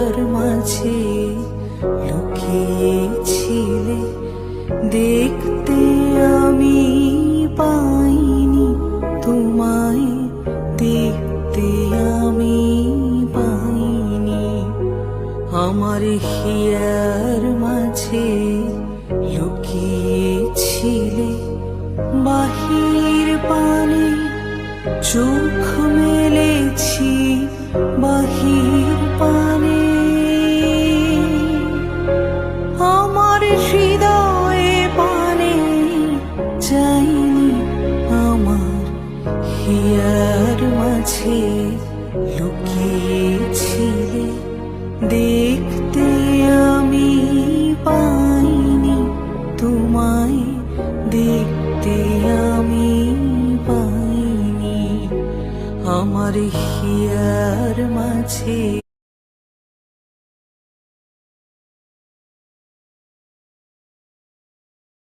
Here মাঝে লুকিয়েছিলে, দেখতে আমি পাইনি তোমায়, দেখতে আমি পাইনি। আমার হিয়ার মাঝে লুকিয়েছিলে, বাহির পানে চোখ মেলেছি